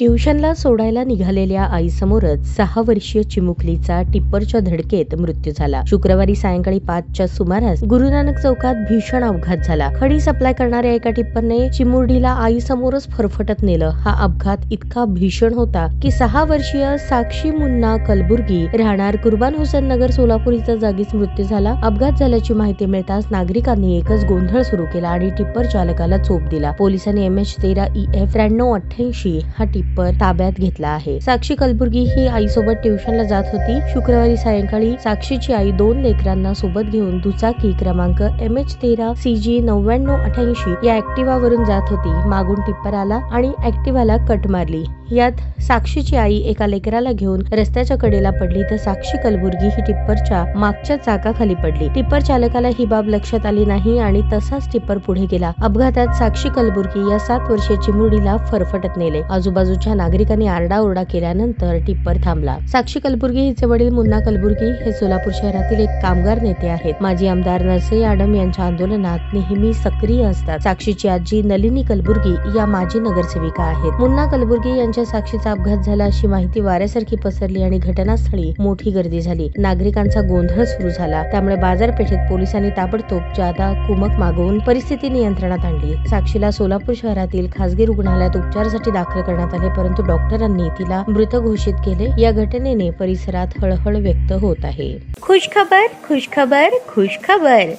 ट्युशनला सोडायला निघालेल्या आईसमोरच 6 वर्षीय चिमुकलीचा टिप्परच्या धडकेत मृत्यू झाला. शुक्रवारी सायंकाळी 5च्या सुमारास गुरुनानक चौकात भीषण अपघात झाला. खडी सप्लाय करणाऱ्या एका टिप्परने चिमुरडीला आईसमोरच फरफटत नेलं. हा अपघात इतका भीषण होता की 6 वर्षीय साक्षी मुन्ना कलबुर्गी राहणार कुर्बान हुसेन नगर सोलापूर हिचा जागीच मृत्यू झाला. अपघात झाल्याची माहिती मिळताच नागरिकांनी एकच गोंधळ सुरू केला आणि टिप्पर चालकाला चोप दिला. पोलिसांनी MH13 EF 9388 हा टिप्पर ताब्यात घेतला आहे. साक्षी कलबुर्गी ही आईसोबत ट्युशनला जात होती. शुक्रवारी सायंकाळी साक्षीची आई 2 लेकरांना सोबत घेऊन दुचाकी क्रमांक MH13 CG 9988 या ऍक्टिव्हा वरून जात होती. मागून टिप्पर आला आणि ऍक्टिव्हाला कट मारली. यात साक्षीची आई एका लेकराला घेऊन रस्त्याच्या कडेला पडली तर साक्षी कलबुर्गी ही टिप्परच्या मागच्या चाकाखाली पडली. टिप्पर चालकाला ही बाब लक्षात आली नाही आणि तसाच टिप्पर पुढे गेला. अपघातात साक्षी कलबुर्गी या 7 वर्षीय चिमुरडीला फरफटत नेले. आजूबाजूच्या नागरिकांनी आरडाओरडा केल्यानंतर टिप्पर थांबला. साक्षी कलबुर्गी हिचे वडील मुन्ना कलबुर्गी हे सोलापूर शहरातील एक कामगार नेते आहेत. माजी आमदार नरसई आडम यांच्या आंदोलनात नेहमी सक्रिय असतात. साक्षीची आजी नलिनी कलबुर्गी या माजी नगरसेविका आहेत. मुन्ना कलबुर्गी यांच्या साक्षीचा अपघात झाला अशी माहिती वाऱ्यासारखी पसरली आणि घटनास्थळी मोठी गर्दी झाली. नागरिकांचा गोंधळ सुरू झाला. त्यामुळे बाजारपेठेत पोलिसांनी ताबडतोब जादा कुमक मागवून परिस्थिती नियंत्रणात आणली. साक्षीला सोलापूर शहरातील खासगी रुग्णालयात उपचारासाठी दाखल करण्यात आले, परंतु डॉक्टरांनी तिला मृत घोषित केले. या घटनेने परिसरात हळहळ व्यक्त होत आहे. खुशखबर खुशखबर खुशखबर.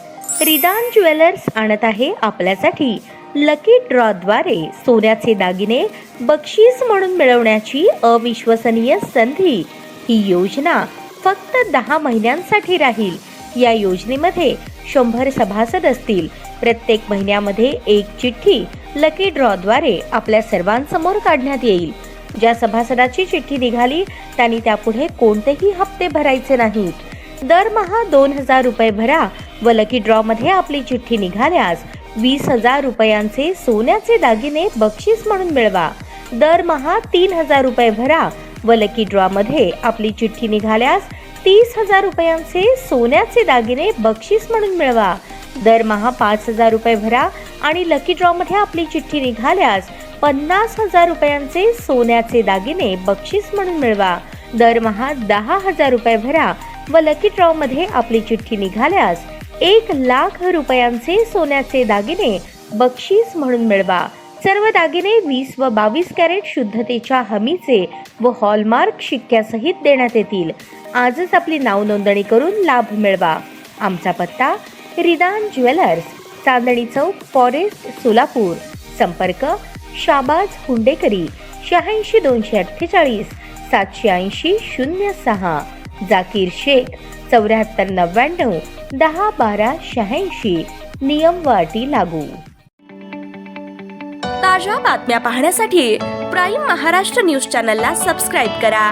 रिदान ज्वेलर्स आणत आहे आपल्यासाठी लकी ड्रॉ द्वारे सोन्याचे दागिने बक्षीस म्हणून मिळवण्याची अविश्वसनीय संधी. ही योजना फक्त 10 महिन्यांसाठी राहील. या योजनेमध्ये 100 सभासद असतील. प्रत्येक महिन्यामध्ये एक चिठ्ठी लकी ड्रॉ द्वारे आपल्या सर्वांसमोर काढण्यात येईल. ज्या सभासदाची चिठ्ठी निघाली त्यांनी त्यापुढे कोणतेही हप्ते भरायचे नाहीत. दरमहा 2000 रुपये भरा व लकी ड्रॉ मध्ये आपली चिठ्ठी निघाल्यास 20,000 रुपयांचे सोन्याचे दागिने बक्षीस म्हणून मिळवा. दरमहा 3000 रुपये भरा व लकी ड्रॉ मध्ये आपली चिठ्ठी निघाल्यास 30,000 रुपयांचे सोन्याचे दागिने बक्षीस म्हणून मिळवा. दरमहा 5000 रुपये भरा आणि लकी ड्रॉ मध्ये आपली चिठ्ठी निघाल्यास 50,000 रुपयांचे सोन्याचे दागिने बक्षीस म्हणून मिळवा. दरमहा 10,000 रुपये भरा व लकी ड्रॉ मध्ये आपली चिठ्ठी निघाल्यास 1,00,000 रुपयांचे सोन्याचे दागिने बक्षीस म्हणून मिळवा. सर्व दागिने 20 व 22 कॅरेट शुद्धतेच्या हमीचे व हॉलमार्क शिक्क्यासहित देण्यात येतील. आजच आपली नाव नोंदणी करून लाभ मिळवा. आमचा पत्ता रिदान ज्वेलर्स, चांदणी चौक, फॉरेस्ट, सोलापूर. संपर्क शाबाज हुंडेकरी 86 248 780 06. जाकीर शेख 74 99 10 12 86. नियम व अटी लागू. ताज्या बातम्या पाहण्यासाठी प्राईम महाराष्ट्र न्यूज चॅनलला सबस्क्राईब करा.